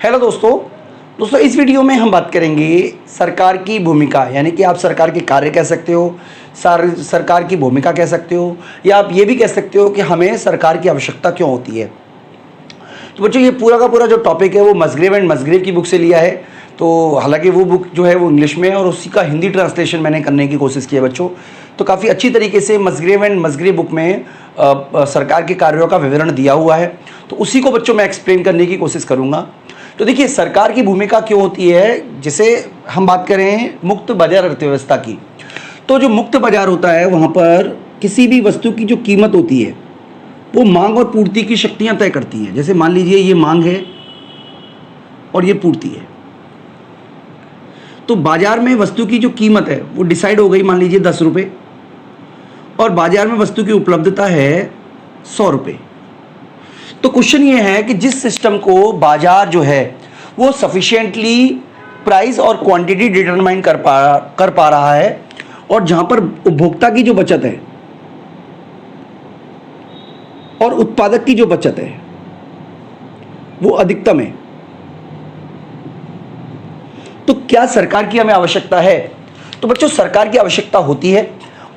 Hello दोस्तों इस video में हम बात करेंगे सरकार की भूमिका, यानी कि आप सरकार के कार्य कह सकते हो, सरकार की भूमिका कह सकते हो, या आप ये भी कह सकते हो कि हमें सरकार की आवश्यकता क्यों होती है। तो बच्चों ये पूरा का पूरा जो टॉपिक है वो मसग्रेव एंड मसग्रेव की बुक से लिया है। तो हालांकि वो बुक जो है वो इंग्लिश में है और उसी का हिंदी ट्रांसलेशन मैंने करने की कोशिश की है बच्चों। तो काफ़ी अच्छी तरीके से मसग्रेव एंड मसग्रेव बुक में सरकार के कार्यों का विवरण दिया हुआ है। तो उसी को बच्चों मैं एक्सप्लेन करने की कोशिश करूँगा। तो देखिए सरकार की भूमिका क्यों होती है, जैसे हम बात करें मुक्त बाजार अर्थव्यवस्था की, तो जो मुक्त बाजार होता है वहाँ पर किसी भी वस्तु की जो कीमत होती है वो मांग और पूर्ति की शक्तियाँ तय करती हैं। जैसे मान लीजिए ये मांग है और ये पूर्ति है, तो बाजार में वस्तु की जो कीमत है वो डिसाइड हो गई, मान लीजिए 10 रुपये, और बाजार में वस्तु की उपलब्धता है 100 रुपये। तो क्वेश्चन ये है कि जिस सिस्टम को बाजार जो है वो सफिशिएंटली प्राइस और क्वांटिटी डिटरमाइन कर पा रहा है, और जहां पर उपभोक्ता की जो बचत है और उत्पादक की जो बचत है वो अधिकतम है, तो क्या सरकार की हमें आवश्यकता है? तो बच्चों सरकार की आवश्यकता होती है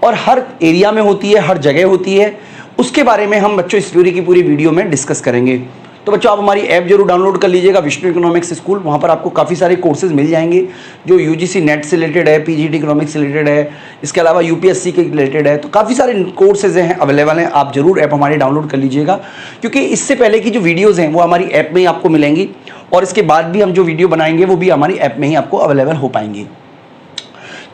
और हर एरिया में होती है, हर जगह होती है। उसके बारे में हम बच्चों इस पूरी की पूरी वीडियो में डिस्कस करेंगे। तो बच्चों आप हमारी ऐप जरूर डाउनलोड कर लीजिएगा, विष्णु इकोनॉमिक्स स्कूल। वहाँ पर आपको काफ़ी सारे कोर्सेज मिल जाएंगे जो यूजीसी नेट से रिलेटेड है, पीजीटी इकोनॉमिक्स से रिलेटेड है, इसके अलावा यूपीएससी के रिलेटेड है। तो काफ़ी सारे कोर्सेज हैं, अवेलेबल हैं। आप जरूर ऐप हमारी डाउनलोड कर लीजिएगा, क्योंकि इससे पहले की जो वीडियोज़ हैं वो हमारी ऐप में ही आपको मिलेंगी, और इसके बाद भी हम जो वीडियो बनाएंगे वो भी हमारी ऐप में ही आपको अवेलेबल हो पाएंगी।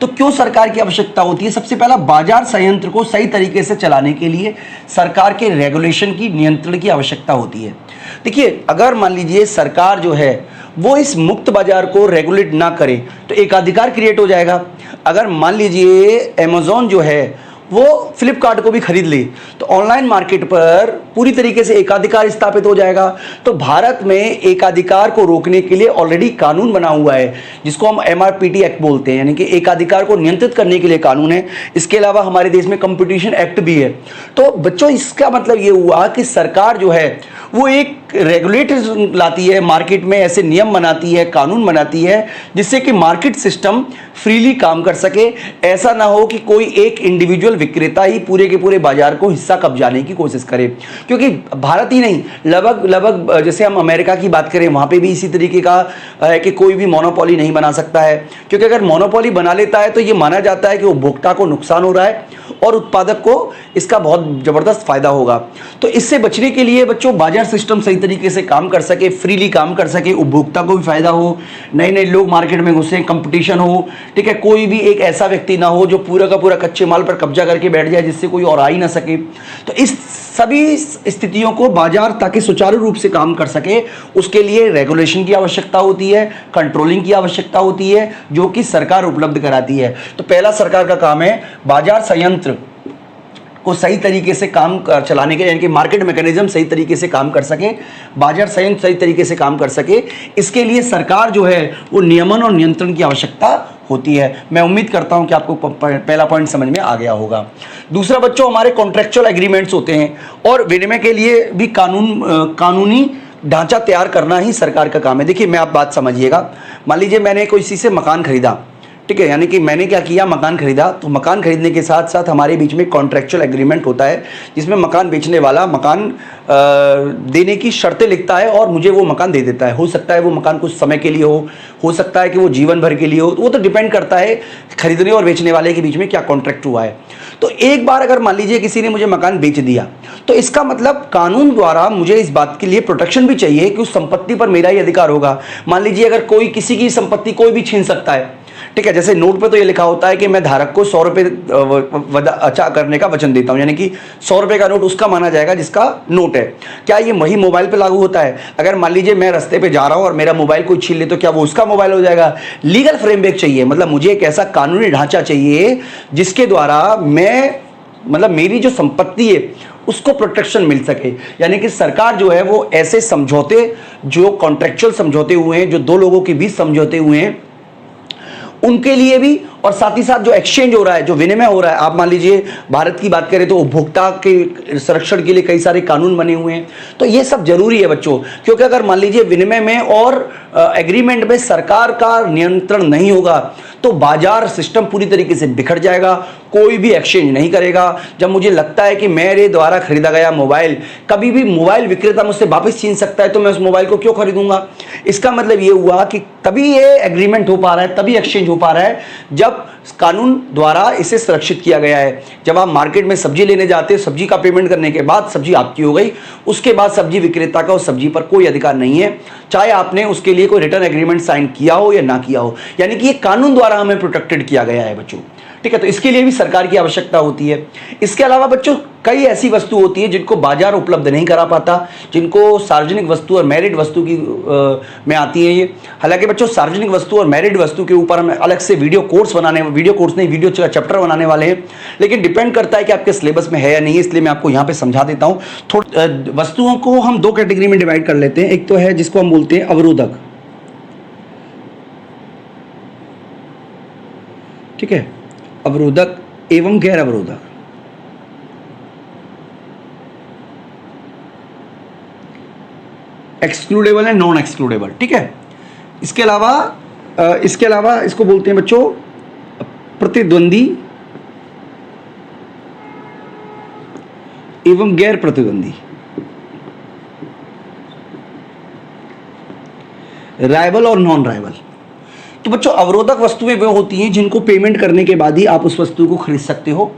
तो क्यों सरकार की आवश्यकता होती है? सबसे पहला, बाजार संयंत्र को सही तरीके से चलाने के लिए सरकार के रेगुलेशन की, नियंत्रण की आवश्यकता होती है। देखिए अगर मान लीजिए सरकार जो है वो इस मुक्त बाजार को रेगुलेट ना करे तो एकाधिकार क्रिएट हो जाएगा। अगर मान लीजिए अमेज़न जो है वो फ्लिपकार्ट को भी खरीद ले तो ऑनलाइन मार्केट पर पूरी तरीके से एकाधिकार स्थापित हो जाएगा। तो भारत में एकाधिकार को रोकने के लिए ऑलरेडी कानून बना हुआ है, जिसको हम MRPT एक्ट बोलते हैं, यानी कि एकाधिकार को नियंत्रित करने के लिए कानून है। इसके अलावा हमारे देश में कंपटीशन एक्ट भी है। तो बच्चों इसका मतलब ये हुआ कि सरकार जो है वो एक रेगुलेटर लाती है, मार्केट में ऐसे नियम बनाती है, कानून बनाती है, जिससे कि मार्केट सिस्टम फ्रीली काम कर सके। ऐसा ना हो कि कोई एक इंडिविजुअल विक्रेता ही पूरे के पूरे बाजार को हिस्सा कब्जाने की कोशिश करे, क्योंकि भारत ही नहीं, लगभग जैसे हम अमेरिका की बात करें वहाँ पे भी इसी तरीके का है कि कोई भी मोनोपोली नहीं बना सकता है, क्योंकि अगर मोनोपोली बना लेता है तो ये माना जाता है कि उपभोक्ता को नुकसान हो रहा है और उत्पादक को इसका बहुत ज़बरदस्त फायदा होगा। तो इससे बचने के लिए बच्चों बाजार सिस्टम सही तरीके से काम कर सके, फ्रीली काम कर सके, उपभोक्ता को भी फायदा हो, नए नए लोग मार्केट में घुसे, कंपटीशन हो, ठीक है, कोई भी एक ऐसा व्यक्ति ना हो जो पूरा का पूरा कच्चे माल पर कब्जा करके बैठ जाए जिससे कोई और आ ही ना सके। तो इस सभी स्थितियों को बाजार ताकि सुचारू रूप से काम कर सके उसके लिए रेगुलेशन की आवश्यकता होती है, कंट्रोलिंग की आवश्यकता होती है, जो कि सरकार उपलब्ध कराती है। तो पहला सरकार का काम है बाजार संयंत्र को सही तरीके से काम चलाने के, यानी कि मार्केट मैकेनिज्म सही तरीके से काम कर सके, बाजार संयंत्र सही तरीके से काम कर सके, इसके लिए सरकार जो है वो नियमन और नियंत्रण की आवश्यकता होती है। मैं उम्मीद करता हूं कि आपको पहला पॉइंट समझ में आ गया होगा। दूसरा बच्चों, हमारे कॉन्ट्रेक्चुअल एग्रीमेंट्स होते हैं और विनिमय के लिए भी कानूनी ढांचा तैयार करना ही सरकार का काम है। देखिए मैं आप बात समझिएगा, मान लीजिए मैंने किसी से मकान खरीदा, ठीक है, यानी कि मैंने क्या किया, मकान खरीदा। तो मकान खरीदने के साथ साथ हमारे बीच में कॉन्ट्रेक्चुअल एग्रीमेंट होता है, जिसमें मकान बेचने वाला मकान देने की शर्तें लिखता है और मुझे वो मकान दे देता है। हो सकता है वो मकान कुछ समय के लिए हो सकता है कि वो जीवन भर के लिए हो, वो तो डिपेंड करता है खरीदने और बेचने वाले के बीच में क्या कॉन्ट्रैक्ट हुआ है। तो एक बार अगर मान लीजिए किसी ने मुझे मकान बेच दिया, तो इसका मतलब कानून द्वारा मुझे इस बात के लिए प्रोटेक्शन भी चाहिए कि उस संपत्ति पर मेरा ही अधिकार होगा। मान लीजिए अगर कोई किसी की संपत्ति कोई भी छीन सकता है, ठीक है, जैसे नोट पे तो ये लिखा होता है कि मैं धारक को 100 रुपये अच्छा करने का वचन देता हूं, यानी कि 100 रुपये का नोट उसका माना जाएगा जिसका नोट है। क्या ये वही मोबाइल पे लागू होता है? अगर मान लीजिए मैं रास्ते पे जा रहा हूं और मेरा मोबाइल कोई छीन ले तो क्या वो उसका मोबाइल हो जाएगा? लीगल फ्रेमवर्क चाहिए, मतलब मुझे एक ऐसा कानूनी ढांचा चाहिए जिसके द्वारा मेरी जो संपत्ति है उसको प्रोटेक्शन मिल सके। यानी कि सरकार जो है वो ऐसे समझौते, जो कॉन्ट्रेक्चुअल समझौते हुए हैं, जो दो लोगों के बीच समझौते हुए हैं, उनके लिए भी और साथ ही साथ जो एक्सचेंज हो रहा है, जो विनिमय हो रहा है, आप मान लीजिए भारत की बात करें तो उपभोक्ता के संरक्षण के लिए कई सारे कानून बने हुए हैं। तो ये सब जरूरी है बच्चों, क्योंकि अगर मान लीजिए विनिमय में और एग्रीमेंट में सरकार का नियंत्रण नहीं होगा तो बाजार सिस्टम पूरी तरीके से बिखर जाएगा, कोई भी एक्सचेंज नहीं करेगा। जब मुझे लगता है कि मेरे द्वारा खरीदा गया मोबाइल कभी भी मोबाइल विक्रेता मुझसे वापस छीन सकता है तो मैं उस मोबाइल को क्यों खरीदूंगा। इसका मतलब ये हुआ कि तभी ये एग्रीमेंट हो पा रहा है, तभी एक्सचेंज हो पा रहा है जब कानून द्वारा इसे सुरक्षित किया गया है। जब आप मार्केट में सब्जी लेने जाते हैं, सब्जी का पेमेंट करने के बाद सब्जी आपकी हो गई, उसके बाद सब्जी विक्रेता का उस सब्जी पर कोई अधिकार नहीं है, चाहे आपने उसके लिए कोई रिटर्न एग्रीमेंट साइन किया हो या ना किया हो। यानी कि ये कानून द्वारा हमें प्रोटेक्टेड किया गया है बच्चों, ठीक है। तो इसके लिए भी सरकार की आवश्यकता होती है। इसके अलावा बच्चों कई ऐसी वस्तु होती है जिनको बाजार उपलब्ध नहीं करा पाता, जिनको सार्वजनिक वस्तु और मैरिड वस्तु की में आती है ये। हालांकि बच्चों सार्वजनिक वस्तु और मैरिड वस्तु के ऊपर हम अलग से वीडियो कोर्स वीडियो चैप्टर बनाने वाले हैं, लेकिन डिपेंड करता है कि आपके सिलेबस में है या नहीं, इसलिए मैं आपको यहाँ पे समझा देता हूँ। वस्तुओं को हम दो कैटेगरी में डिवाइड कर लेते हैं। एक तो है जिसको हम बोलते हैं अवरोधक, ठीक है, अवरोधक एवं गैर अवरोधक। एक्सक्लूडेबल है, नॉन एक्सक्लूडेबल, ठीक है। इसके अलावा इसको बोलते हैं बच्चों प्रतिद्वंदी एवं गैर प्रतिद्वंदी, राइवल और नॉन राइवल। तो बच्चों अवरोधक वस्तुएं वो होती हैं जिनको पेमेंट करने के बाद ही आप उस वस्तु को खरीद सकते हो।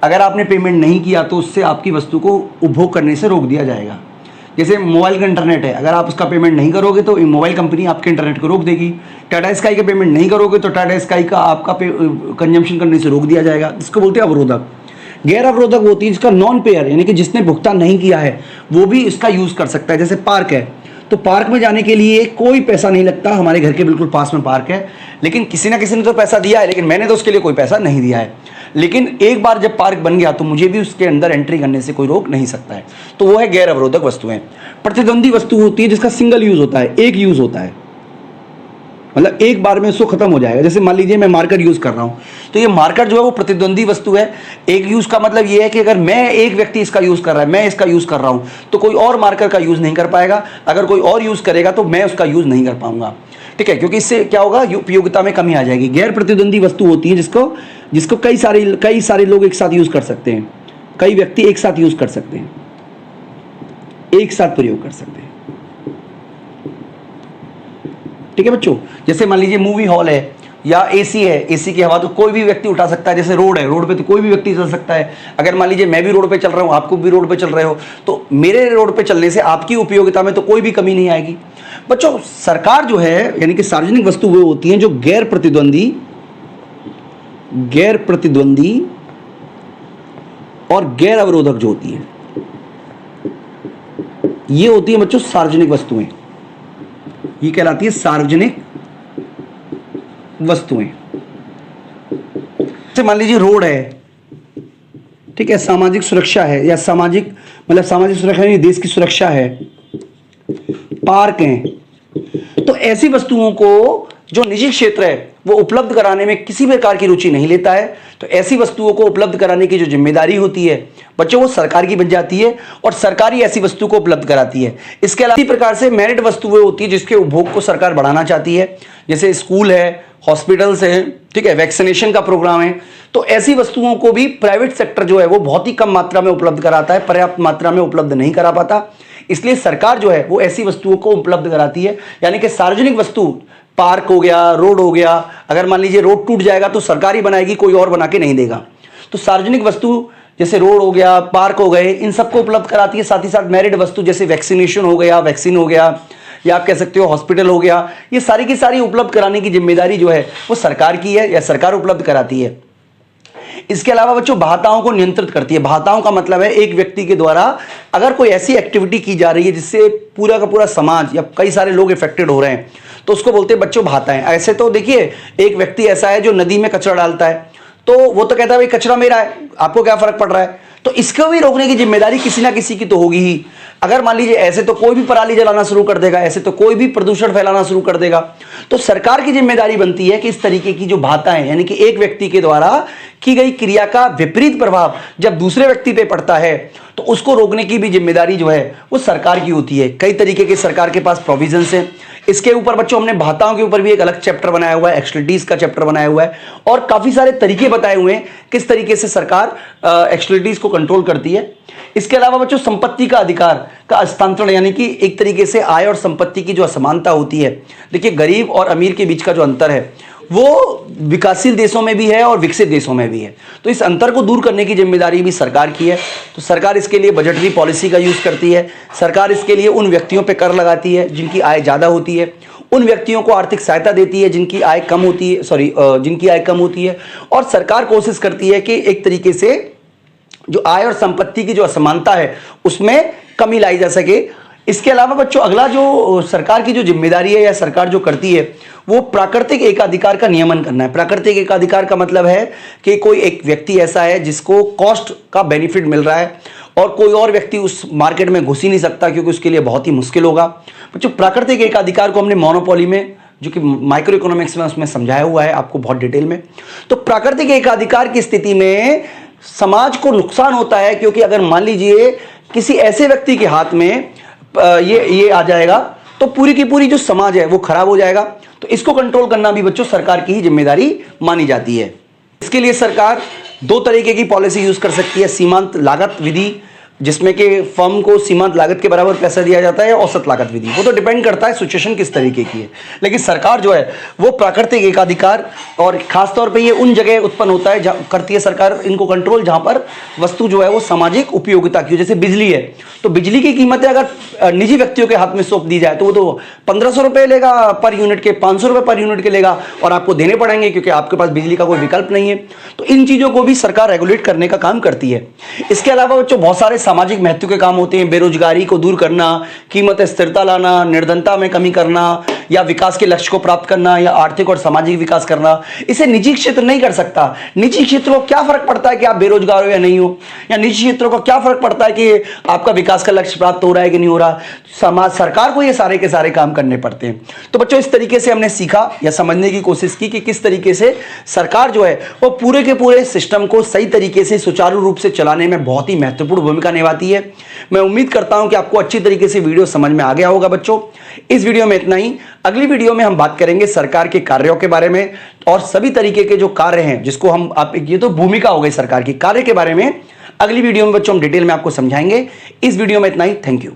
अगर आपने पेमेंट नहीं किया तो उससे आपकी वस्तु को उपभोग करने से रोक दिया जाएगा। जैसे मोबाइल का इंटरनेट है, अगर आप उसका पेमेंट नहीं करोगे तो मोबाइल कंपनी आपके इंटरनेट को रोक देगी। टाटा स्काई का पेमेंट नहीं करोगे तो टाटा स्काई का आपका कंजम्पशन करने से रोक दिया जाएगा। इसको बोलते हैं अवरोधक। गैर अवरोधक वो होती है जिसका नॉन पेयर, यानी कि जिसने भुगतान नहीं किया है वो भी इसका यूज़ कर सकता है। जैसे पार्क है, तो पार्क में जाने के लिए कोई पैसा नहीं लगता, हमारे घर के बिल्कुल पास में पार्क है, लेकिन किसी ना किसी ने तो पैसा दिया है, लेकिन मैंने तो उसके लिए कोई पैसा नहीं दिया है। लेकिन एक बार जब पार्क बन गया तो मुझे भी उसके अंदर एंट्री करने से कोई रोक नहीं सकता है। तो वो है गैर अवरोधक वस्तुएं। प्रतिद्वंदी वस्तु होती है जिसका सिंगल यूज होता है, एक यूज होता है, मतलब एक बार में उसको खत्म हो जाएगा। जैसे मान लीजिए मैं मार्कर यूज कर रहा हूं, तो ये मार्कर जो है वो प्रतिद्वंदी वस्तु है। एक यूज का मतलब ये है कि अगर मैं एक व्यक्ति इसका यूज कर रहा है, मैं इसका यूज कर रहा हूं, तो कोई और मार्कर का यूज नहीं कर पाएगा। अगर कोई और यूज करेगा तो मैं उसका यूज नहीं कर पाऊंगा, ठीक है, क्योंकि इससे क्या होगा, उपयोगिता में कमी आ जाएगी। गैर प्रतिद्वंदी वस्तु होती है जिसको कई सारे लोग एक साथ यूज कर सकते हैं, कई व्यक्ति एक साथ यूज कर सकते हैं, एक साथ प्रयोग कर सकते हैं, ठीक है बच्चों। जैसे मान लीजिए मूवी हॉल है या एसी है, एसी की हवा तो कोई भी व्यक्ति उठा सकता है। जैसे रोड है, रोड पे तो कोई भी व्यक्ति चल सकता है। अगर मान लीजिए मैं भी रोड पे चल रहा हूँ, आपको भी रोड पे चल रहे हो, तो मेरे रोड पे चलने से आपकी उपयोगिता में तो कोई भी कमी नहीं आएगी। बच्चों सरकार जो है, यानी कि सार्वजनिक वस्तु वो होती हैं जो गैर प्रतिद्वंदी और गैर अवरोधक जो होती है, ये होती है बच्चों सार्वजनिक वस्तुएं। ये कहलाती है सार्वजनिक वस्तुएं। जैसे मान लीजिए रोड है, ठीक है, सामाजिक सुरक्षा है, या सामाजिक सुरक्षा नहीं, देश की सुरक्षा है, पार्क हैं। तो ऐसी वस्तुओं को जो निजी क्षेत्र है वो उपलब्ध कराने में किसी प्रकार की रुचि नहीं लेता है, तो ऐसी वस्तुओं को उपलब्ध कराने की जो जिम्मेदारी होती है बच्चों वो सरकार की बन जाती है, और सरकार ही ऐसी वस्तु को उपलब्ध कराती है। इसके अलावा इसी प्रकार से मेरिट वस्तुएं होती है जिसके उपभोग को सरकार बढ़ाना चाहती है। जैसे स्कूल है, हॉस्पिटल्स हैं, ठीक है, वैक्सीनेशन का प्रोग्राम है। तो ऐसी वस्तुओं को भी प्राइवेट सेक्टर जो है वो बहुत ही कम मात्रा में उपलब्ध कराता है, पर्याप्त मात्रा में उपलब्ध नहीं करा पाता। इसलिए सरकार जो है वो ऐसी वस्तुओं को उपलब्ध कराती है। यानी कि सार्वजनिक वस्तु, पार्क हो गया, रोड हो गया, अगर मान लीजिए रोड टूट जाएगा तो सरकार ही बनाएगी, कोई और बना के नहीं देगा। तो सार्वजनिक वस्तु जैसे रोड हो गया, पार्क हो गए, इन सबको उपलब्ध कराती है। साथ ही साथ मेरिट वस्तु जैसे वैक्सीनेशन हो गया, वैक्सीन हो गया, या आप कह सकते हो हॉस्पिटल हो गया, ये सारी की सारी उपलब्ध कराने की जिम्मेदारी जो है वो सरकार की है, या सरकार उपलब्ध कराती है। इसके अलावा बच्चों भाताओं को नियंत्रित करती है। भाताओं का मतलब है एक व्यक्ति के द्वारा अगर कोई ऐसी एक्टिविटी की जा रही है जिससे पूरा का पूरा समाज या कई सारे लोग इफेक्टेड हो रहे हैं, तो उसको बोलते हैं बच्चों भाताएं। ऐसे तो देखिए एक व्यक्ति ऐसा है जो नदी में कचरा डालता है, तो वो तो कहता है भाई कचरा मेरा है, आपको क्या फर्क पड़ रहा है। तो इसको भी रोकने की जिम्मेदारी किसी ना किसी की तो होगी ही। अगर मान लीजिए ऐसे तो कोई भी पराली जलाना शुरू कर देगा, ऐसे तो कोई भी प्रदूषण फैलाना शुरू कर देगा, तो सरकार की जिम्मेदारी बनती है कि इस तरीके की जो बाधाएं, यानी कि एक व्यक्ति के द्वारा की गई क्रिया का विपरीत प्रभाव जब दूसरे व्यक्ति पे पड़ता है तो उसको रोकने की भी जिम्मेदारी जो है वो सरकार की होती है। कई तरीके के सरकार के पास प्रोविजंस हैं। इसके ऊपर बच्चों हमने बाधाओं के ऊपर भी एक अलग चैप्टर बनाया हुआ है, एक्सटर्नलिटीज का चैप्टर बनाया हुआ है, और काफी सारे तरीके बताए हुए हैं किस तरीके से सरकार एक्सटर्नलिटीज को कंट्रोल करती है। इसके अलावा बच्चों संपत्ति का अधिकार का हस्तांतरण, यानी कि एक तरीके से आय और संपत्ति की जो असमानता होती है, देखिए गरीब और अमीर के बीच का जो अंतर है वो विकासशील देशों में भी है और विकसित देशों में भी है। तो इस अंतर को दूर करने की जिम्मेदारी भी सरकार की है। तो सरकार इसके लिए बजटरी पॉलिसी का यूज करती है। सरकार इसके लिए उन व्यक्तियों पे कर लगाती है जिनकी आय ज्यादा होती है, उन व्यक्तियों को आर्थिक सहायता देती है जिनकी आय कम होती है, जिनकी आय कम होती है, और सरकार कोशिश करती है कि एक तरीके से जो आय और संपत्ति की जो असमानता है उसमें कमी लाई जा सके। इसके अलावा बच्चों अगला जो सरकार की जो जिम्मेदारी है या सरकार जो करती है वो प्राकृतिक एकाधिकार का नियमन करना है। प्राकृतिक एकाधिकार का मतलब है कि कोई एक व्यक्ति ऐसा है जिसको कॉस्ट का बेनिफिट मिल रहा है और कोई और व्यक्ति उस मार्केट में घुस ही नहीं सकता क्योंकि उसके लिए बहुत ही मुश्किल होगा। बच्चों प्राकृतिक एकाधिकार को हमने मोनोपोली में, जो कि माइक्रो इकोनॉमिक्स में, उसमें समझाया हुआ है आपको बहुत डिटेल में। तो प्राकृतिक एकाधिकार की स्थिति में समाज को नुकसान होता है, क्योंकि अगर मान लीजिए किसी ऐसे व्यक्ति के हाथ में ये आ जाएगा तो पूरी की पूरी जो समाज है वो खराब हो जाएगा। तो इसको कंट्रोल करना भी बच्चों सरकार की ही जिम्मेदारी मानी जाती है। इसके लिए सरकार दो तरीके की पॉलिसी यूज कर सकती है। सीमांत लागत विधि, जिसमें कि फर्म को सीमांत लागत के बराबर पैसा दिया जाता है, औसत लागत विधि, वो तो डिपेंड करता है सिचुएशन किस तरीके की है। लेकिन सरकार जो है वो प्राकृतिक एकाधिकार, और खासतौर पे ये उन जगह उत्पन्न होता है जहाँ करती है सरकार इनको कंट्रोल जहां पर वस्तु जो है वो सामाजिक उपयोगिता की, जैसे बिजली है तो बिजली की कीमतें अगर निजी व्यक्तियों के हाथ में सौंप दी जाए तो वो तो 1500 रुपये लेगा पर यूनिट के, 500 रुपये पर यूनिट के लेगा, और आपको देने पड़ेंगे क्योंकि आपके पास बिजली का कोई विकल्प नहीं है। तो इन चीजों को भी सरकार रेगुलेट करने का काम करती है। इसके अलावा बच्चों बहुत सारे सामाजिक महत्व के काम होते हैं। बेरोजगारी को दूर करना, कीमत स्थिरता लाना, निर्धनता में कमी करना, या विकास के लक्ष्य को प्राप्त करना, या आर्थिक और सामाजिक विकास करना। इसे निजी क्षेत्र नहीं कर सकता। निजी क्षेत्र को क्या फर्क पड़ता है कि आप बेरोजगार हो या नहीं हो, या निजी क्षेत्रों को क्या फर्क पड़ता है कि आपका विकास का लक्ष्य प्राप्त हो रहा है कि नहीं हो रहा। समाज, सरकार को ये सारे के सारे काम करने पड़ते हैं। तो बच्चों इस तरीके से हमने सीखा या समझने की कोशिश की कि किस तरीके से सरकार जो है वो पूरे के पूरे सिस्टम को सही तरीके से सुचारू रूप से चलाने में बहुत ही महत्वपूर्ण भूमिका निभाती है। मैं उम्मीद करता हूं कि आपको अच्छी तरीके से वीडियो समझ में आ गया होगा। बच्चों इस वीडियो में इतना ही। अगली वीडियो में हम बात करेंगे सरकार के कार्यों के बारे में और सभी तरीके के जो कार्य हैं जिसको हम, आप ये तो भूमिका हो गई सरकार की, कार्य के बारे में अगली वीडियो में बच्चों हम डिटेल में आपको समझाएंगे। इस वीडियो में इतना ही। Thank you.